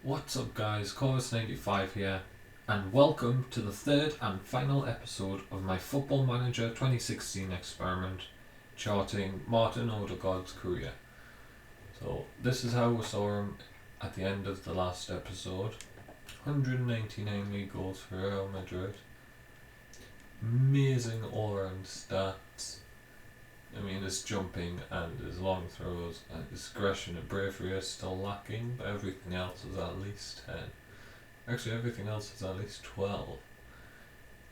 What's up guys, Chorus95 here, and welcome to the third and final episode of my Football Manager 2016 experiment, charting Martin Ødegaard's career. So this is how we saw him at the end of the last episode. 199 league goals for Real Madrid. Amazing all-round stats. I mean, his jumping and his long throws and his aggression and bravery are still lacking, but everything else is at least 10. Actually, everything else is at least 12,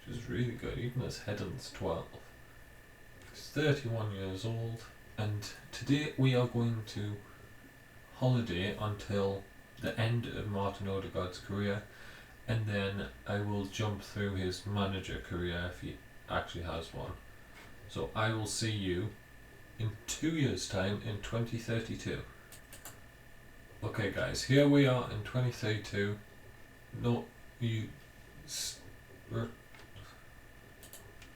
which is really good. Even his heading's 12. He's 31 years old, and today we are going to holiday until the end of Martin Ødegaard's career, and then I will jump through his manager career if he actually has one. So I will see you in 2 years' time in 2032. Okay guys, here we are in 2032.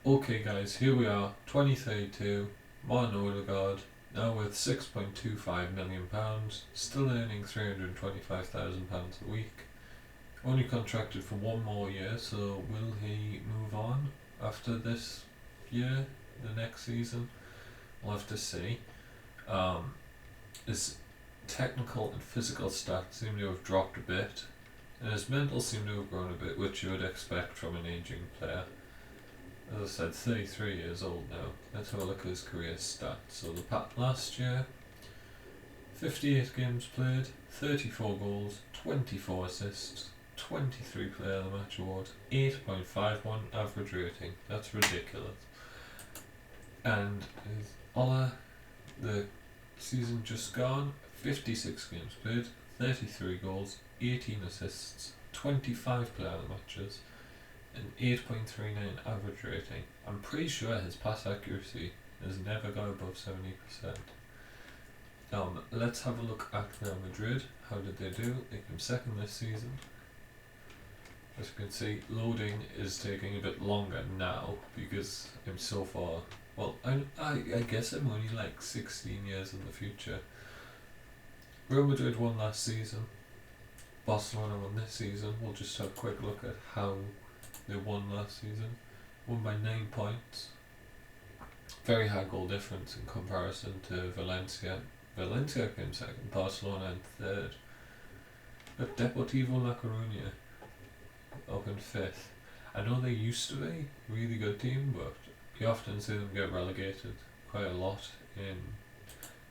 Okay guys, here we are, 2032, Martin Ødegaard, now with £6.25 million, still earning £325,000 a week. Only contracted for one more year, so will he move on after this year? The next season, we'll have to see. His technical and physical stats seem to have dropped a bit, and his mental seem to have grown a bit, which you would expect from an aging player. As I said, 33 years old now. Let's have a look at his career stats. So last year, 58 games played, 34 goals, 24 assists, 23 player of the match awards, 8.51 average rating. That's ridiculous. And the season just gone, 56 games played, 33 goals, 18 assists, 25 player matches, and 8.39 average rating. I'm pretty sure his pass accuracy has never got above 70%. Let's have a look at Real Madrid. How did they do? They came second this season. As you can see, loading is taking a bit longer now because I'm so far. Well, I guess I'm only like 16 years in the future. Real Madrid won last season. Barcelona won this season. We'll just have a quick look at how they won last season. Won by 9 points. Very high goal difference in comparison to Valencia. Valencia came second, Barcelona in third. But Deportivo La Coruña up in fifth. I know they used to be a really good team, but you often see them get relegated quite a lot in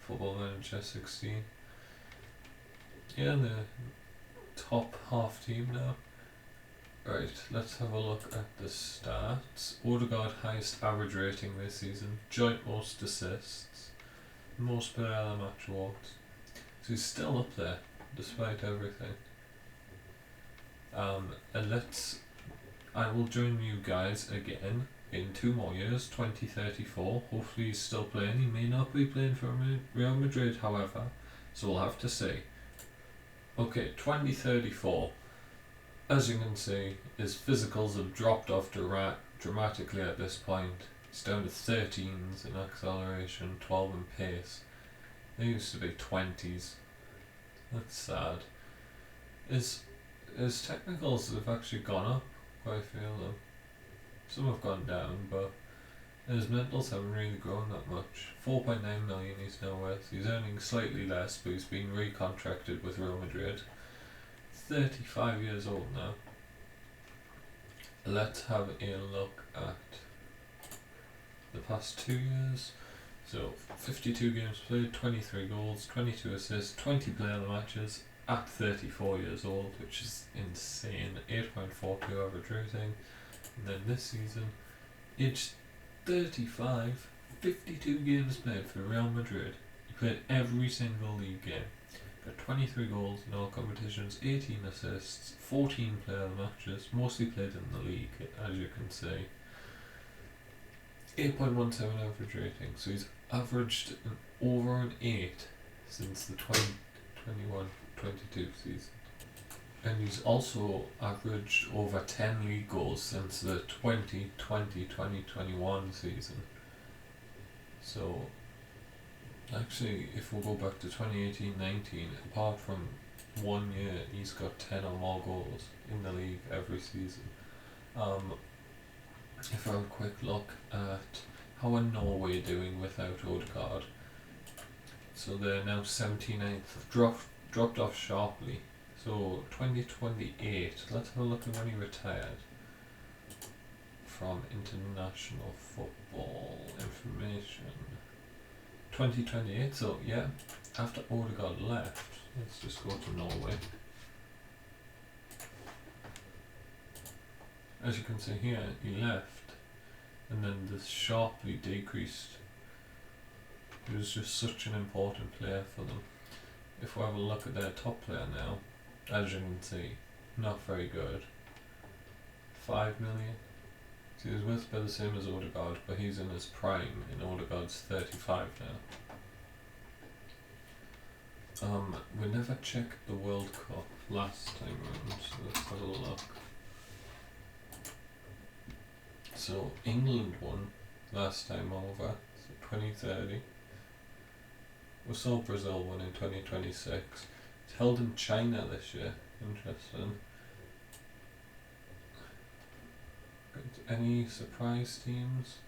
Football Manager 16. Yeah, the top half team now. Right, let's have a look at the stats. Ødegaard highest average rating this season, joint most assists, most player of the match awards. So he's still up there despite everything. I will join you guys again in 2 more years, 2034. Hopefully he's still playing. He may not be playing for Real Madrid, however, so we'll have to see. Okay, 2034. As you can see, his physicals have dropped off dramatically at this point. He's down to 13s in acceleration, 12 in pace. They used to be 20s. That's sad. His technicals have actually gone up, quite a few of them. Some have gone down, but his mentals haven't really grown that much. 4.9 million he's now worth. He's earning slightly less, but he's been recontracted with Real Madrid. 35 years old now. Let's have a look at the past 2 years. So 52 games played, 23 goals, 22 assists, 20 player of the matches at 34 years old, which is insane. 8.42 average rating. And then this season, aged 35, 52 games played for Real Madrid. He played every single league game. Got 23 goals in all competitions, 18 assists, 14 player matches, mostly played in the league, as you can see. 8.17 average rating, so he's averaged over an 8 since the 2021-22 season. And he's also averaged over 10 league goals since the 2020-2021 season. So actually, if we go back to 2018-19, apart from 1 year he's got 10 or more goals in the league every season. If I have a quick look at how are Norway doing without Ødegaard, so they're now 79th, dropped off sharply. So 2028, let's have a look at when he retired from international football information. 2028, so yeah, after Ødegaard left, let's just go to Norway. As you can see here, he left, and then this sharply decreased. He was just such an important player for them. If we have a look at their top player now, as you can see, not very good. 5 million. So he's worth about the same as Ødegaard, but he's in his prime, and Ødegaard's 35 now. We never checked the World Cup last time round, so let's have a look. So England won last time over, so 2030. We saw Brazil win in 2026. It's held in China this year. Interesting. Any surprise teams?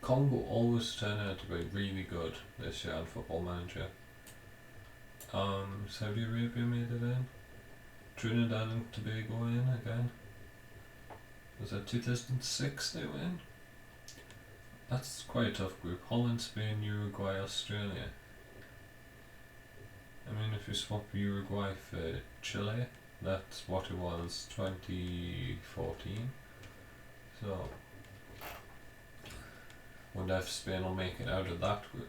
Congo always turn out to be really good this year on Football Manager. Saudi Arabia made it in. Trinidad and Tobago in again. Was that 2006 they were in? That's quite a tough group. Holland, Spain, Uruguay, Australia. I mean, if you swap Uruguay for Chile, that's what it was 2014. So, wonder if Spain will make it out of that group.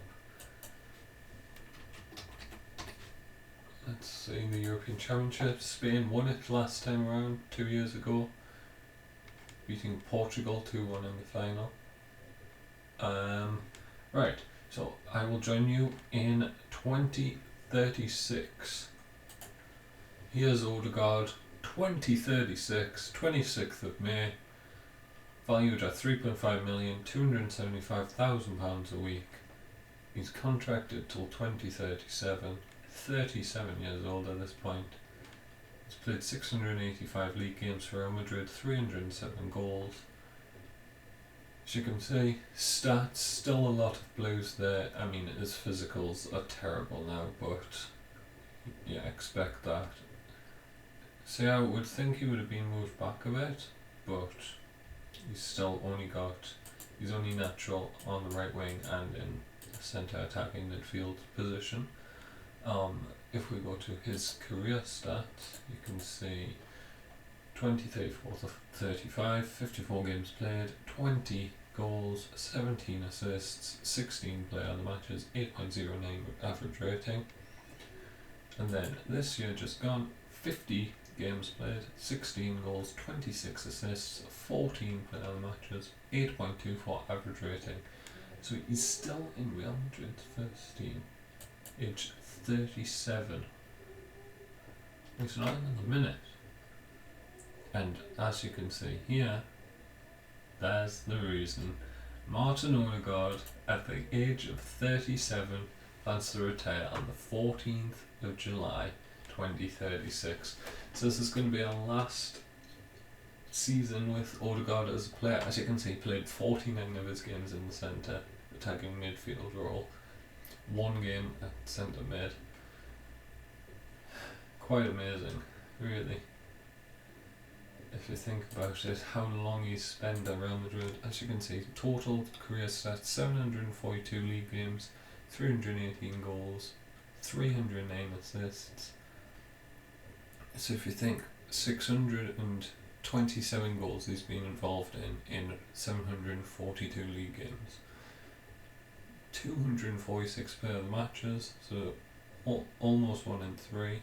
Let's see, the European Championship. Spain won it last time around, 2 years ago, beating Portugal 2-1 in the final. Right, so I will join you in 2036. Here's Ødegaard, 2036, 26th of May, valued at 3.5 million, £275,000 a week. He's contracted till 2037, 37 years old at this point. He's played 685 league games for Real Madrid, 307 goals. As you can see, stats, still a lot of blues there. I mean, his physicals are terrible now, but yeah, expect that. See, I would think he would have been moved back a bit, but he's only natural on the right wing and in the centre attacking midfield position. If we go to his career stats, you can see 34th of 35, 54 games played, 20 goals, 17 assists, 16 player of the matches, 8.09 average rating. And then this year just gone, 50 games played, 16 goals, 26 assists, 14 player of the matches, 8.24 average rating. So he's still in Real Madrid's first team, age 37. He's not in the minute. And as you can see here, there's the reason. Martin Ødegaard, at the age of 37, plans to retire on the 14th of July 2036. So this is going to be our last season with Ødegaard as a player. As you can see, he played 49 of his games in the centre, attacking midfield role. 1 game at centre mid. Quite amazing, really. If you think about it, how long he's spent at Real Madrid. As you can see, total career stats, 742 league games, 318 goals, 309 assists. So if you think 627 goals he's been involved in 742 league games, 246 player of the matches, so almost 1 in 3.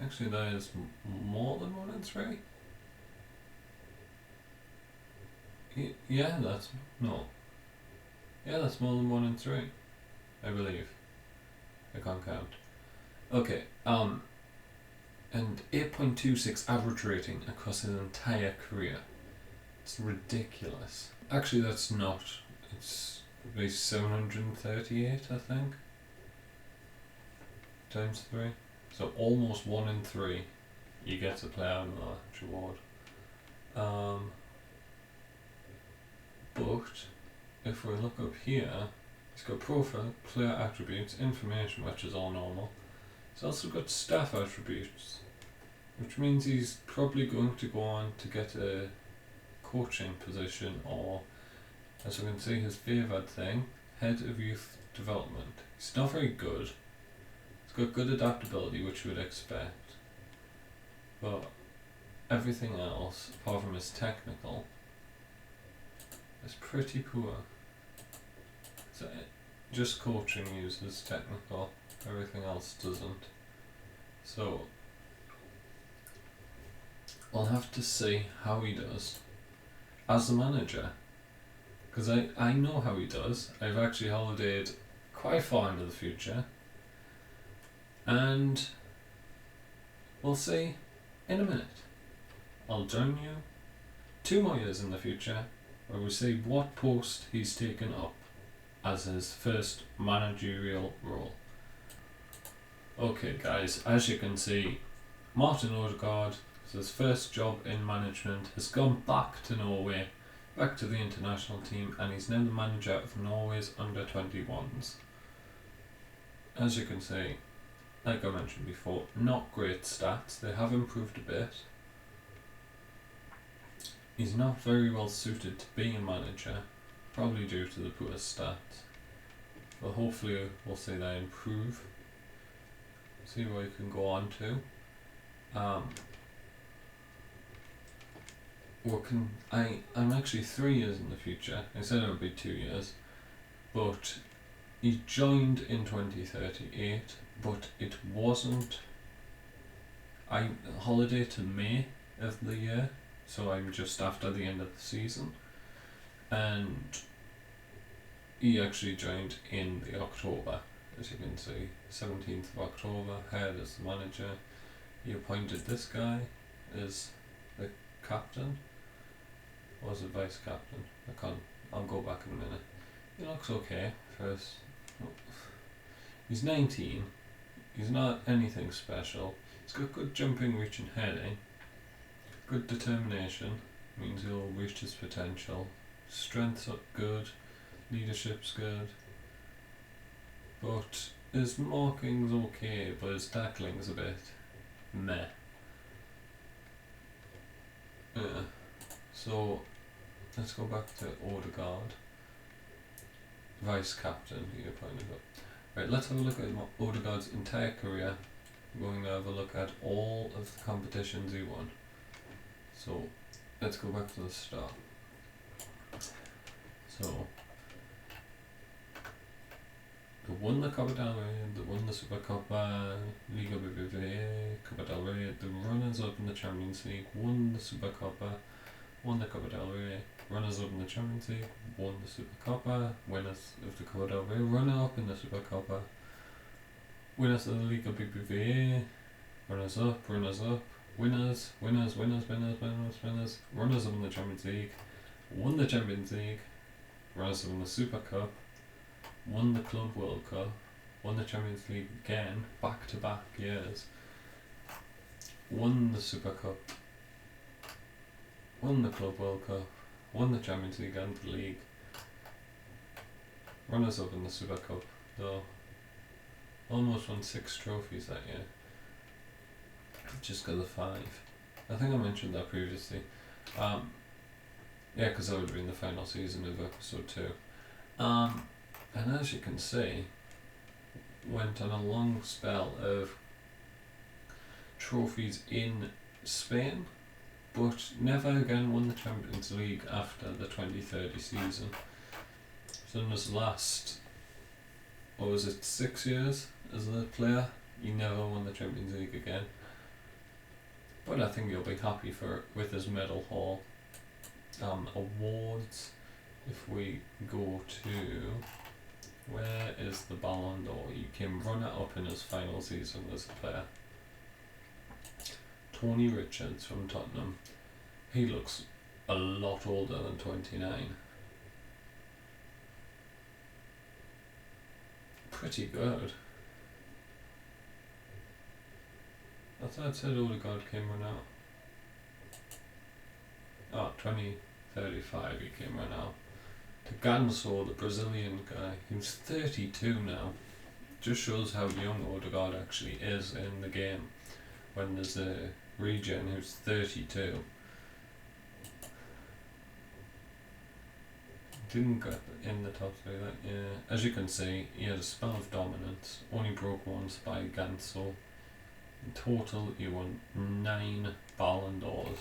Actually, that is more than 1 in 3. Yeah, that's more than 1 in 3, I believe. I can't count. Okay, and 8.26 average rating across his entire career. It's ridiculous. Actually, that's not. It's at least 738, I think. Times 3. So almost 1 in 3 you get to play out of that reward. But if we look up here, it's got profile, player attributes, information, which is all normal. It's also got staff attributes, which means he's probably going to go on to get a coaching position, or as we can see, his favoured thing, head of youth development. He's not very good. He's got good adaptability, which you would expect, but everything else, apart from his technical, is pretty poor. So just coaching uses technical, everything else doesn't. So we'll have to see how he does as the manager, because I know how he does. I've actually holidayed quite far into the future, and we'll see in a minute. I'll join you 2 more years in the future where we see what post he's taken up as his first managerial role. Okay guys, as you can see, Martin Ødegaard, his first job in management, has gone back to Norway, back to the international team, and he's now the manager of Norway's under-21s. As you can see, like I mentioned before, not great stats. They have improved a bit. He's not very well suited to being a manager, probably due to the poor stats. But hopefully we'll see that improve. See what he can go on to. I'm actually 3 years in the future. I said it would be 2 years, but he joined in 2038, but it wasn't. I holiday to May of the year, so I'm just after the end of the season, and he actually joined in the October, as you can see, 17th of October, hired as the manager. He appointed this guy as the captain, or as a vice captain. I'll go back in a minute. He looks okay first. He's 19, he's not anything special. He's got good jumping, reach and heading. Good determination, means he'll reach his potential. Strength's up good, leadership's good. But his marking's okay, but his tackling's a bit meh. So let's go back to Ødegaard, vice captain. He appointed up. Right, let's have a look at Ødegaard's entire career. We're going to have a look at all of the competitions he won. So let's go back to the start. So they won the Copa del Rey, they won the Supercopa, Liga BBVA, Copa del Rey, the runners up in the Champions League, won the Supercopa, won the Copa del Rey, runners up in the Champions League, won the Supercopa, winners of the Copa del Rey, runner up in the Supercopa, winners of the Liga BBVA, runners up, winners, winners, winners, runners up in the Champions League, won the Champions League, runners up in the Super Cup, won the Club World Cup, won the Champions League again, back-to-back years, won the Super Cup, won the Club World Cup, won the Champions League and the League, runners up in the Super Cup, though almost won 6 trophies that year. Just got the 5. I think I mentioned that previously. Yeah, because that would have been the final season of episode 2. And as you can see, went on a long spell of trophies in Spain, but never again won the Champions League after the 2030 season. So in his last, what was it, 6 years as a player, he never won the Champions League again. But I think he'll be happy with his medal haul. Awards, if we go to, where is the Ballon d'Or? He came runner-up in his final season as a player. Tony Richards from Tottenham. He looks a lot older than 29. Pretty good. I thought it said Ødegaard came run out. Oh, 2035 he came run out. To Ganso, the Brazilian guy, who's 32 now. Just shows how young Ødegaard actually is in the game. When there's a regen who's 32. Didn't get in the top three. As you can see, he had a spell of dominance, only broke once by Ganso. In total, he won 9 Ballon d'Ors.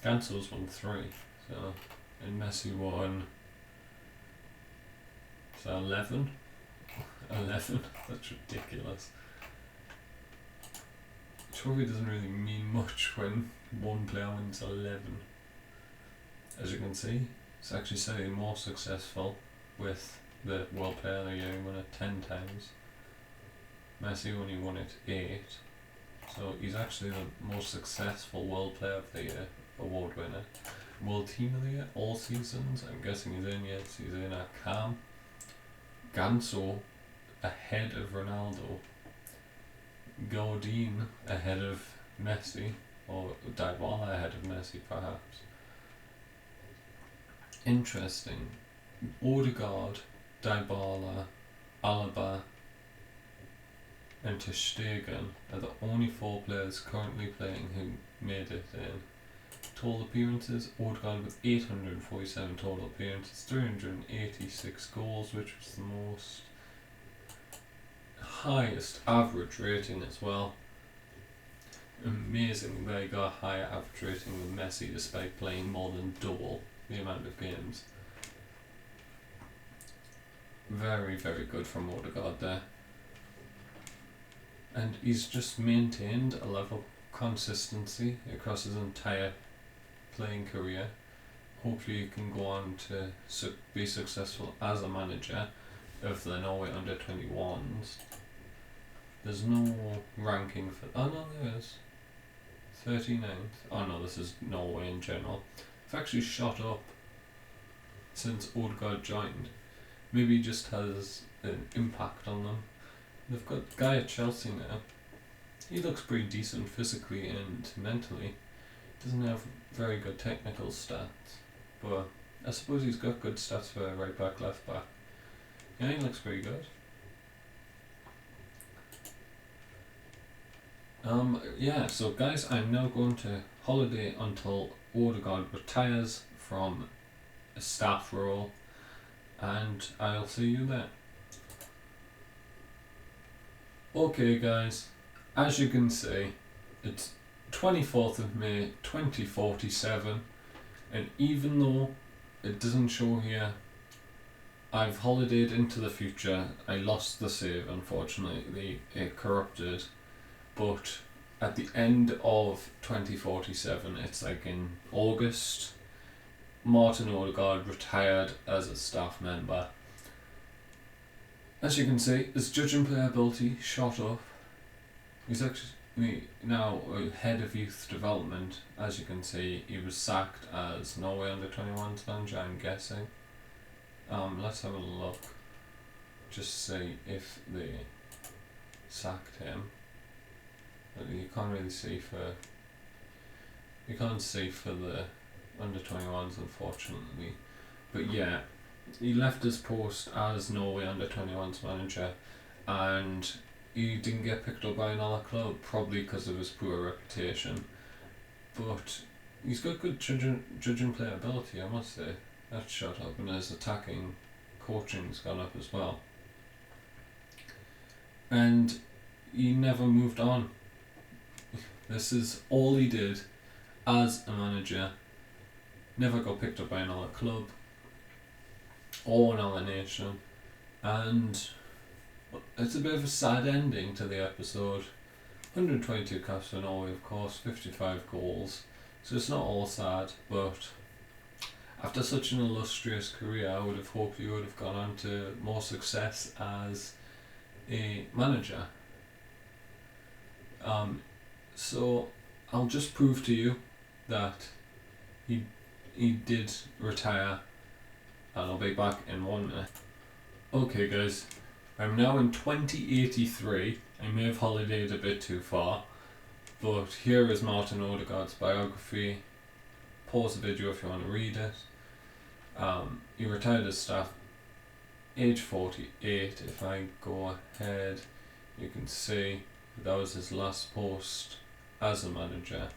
Ganso's won 3, so, and Messi won, so 11? 11? That's ridiculous. Trophy doesn't really mean much when one player wins 11. As you can see, it's actually slightly more successful with the World Player of the Year. He won it 10 times. Messi only won it 8. So he's actually the most successful World Player of the Year award winner. World Team of the Year, all seasons. I'm guessing he's in yet. He's in at Cam. Ganso ahead of Ronaldo. Godin ahead of Messi, or Dybala ahead of Messi perhaps. Interesting. Ødegaard, Dybala, Alaba and Ter Stegen are the only 4 players currently playing who made it in. Total appearances, Ødegaard with 847 total appearances, 386 goals, which was the most highest average rating as well. Amazing they got higher average rating than Messi despite playing more than double the amount of games. Very, very good from Ødegaard there. And he's just maintained a level of consistency across his entire playing career. Hopefully he can go on to be successful as a manager of the Norway under-21s. There's no ranking for... Oh no, there is. 39th. Oh no, this is Norway in general. It's actually shot up since Ødegaard joined. Maybe he just has an impact on them. They've got a guy at Chelsea now. He looks pretty decent physically and mentally. Doesn't have very good technical stats, but I suppose he's got good stats for right back, left back. Yeah, he looks pretty good. Yeah, so guys, I'm now going to holiday until Ødegaard retires from a staff role, and I'll see you then. Okay guys, as you can see, it's 24th of May 2047, and even though it doesn't show here, I've holidayed into the future. I lost the save, unfortunately, it corrupted, but at the end of 2047, it's like in August, Martin Ødegaard retired as a staff member. As you can see, his judging playability shot up. He's actually now head of youth development. As you can see, he was sacked as Norway under-21s manager, I'm guessing. Let's have a look. Just see if they sacked him. You can't really see for... You can't see for the under-21s, unfortunately. But yeah, he left his post as Norway under-21s manager, and he didn't get picked up by another club, probably because of his poor reputation. But he's got good judging playability, I must say. That's shot up, and his attacking coaching's gone up as well. And he never moved on. This is all he did as a manager. Never got picked up by another club or another nation, and it's a bit of a sad ending to the episode. 122 caps for Norway, of course, 55 goals, so it's not all sad, but after such an illustrious career, I would have hoped he would have gone on to more success as a manager. So I'll just prove to you that he did retire, and I'll be back in 1 minute. Okay guys, I'm now in 2083. I may have holidayed a bit too far, But here is Martin Ødegaard's biography. Pause the video if you want to read it. He retired as staff age 48. If I go ahead, you can see that was his last post as a manager.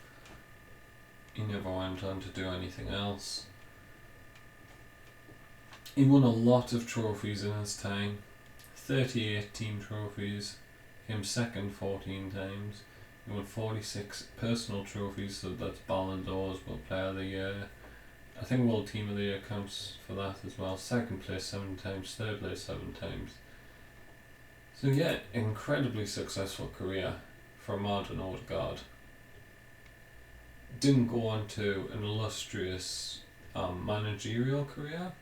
He never went on to do anything else. He won a lot of trophies in his time. 38 team trophies, came second 14 times. He won 46 personal trophies, so that's Ballon d'Ors, World Player of the Year. I think World Team of the Year counts for that as well. Second place 7 times, third place 7 times. So yeah, incredibly successful career for Martin Ødegaard. Didn't go on to an illustrious managerial career,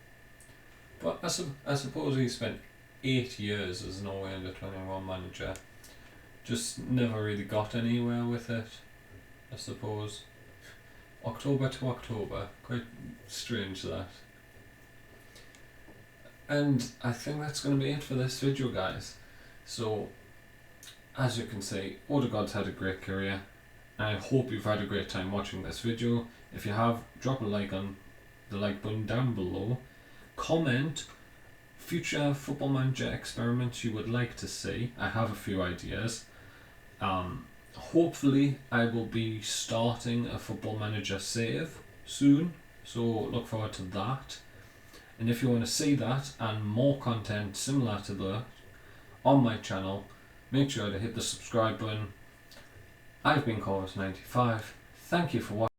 but I suppose he spent 8 years as Norway under-21 manager. Just never really got anywhere with it, I suppose. October to October, quite strange that. And I think that's going to be it for this video, guys. So, as you can see, Ødegaard's had a great career. I hope you've had a great time watching this video. If you have, drop a like on the like button down below. Comment future Football Manager experiments you would like to see. I have a few ideas. Hopefully I will be starting a Football Manager save soon, so look forward to that. And if you want to see that and more content similar to that on my channel, make sure to hit the subscribe button. I've been Corvus95. Thank you for watching.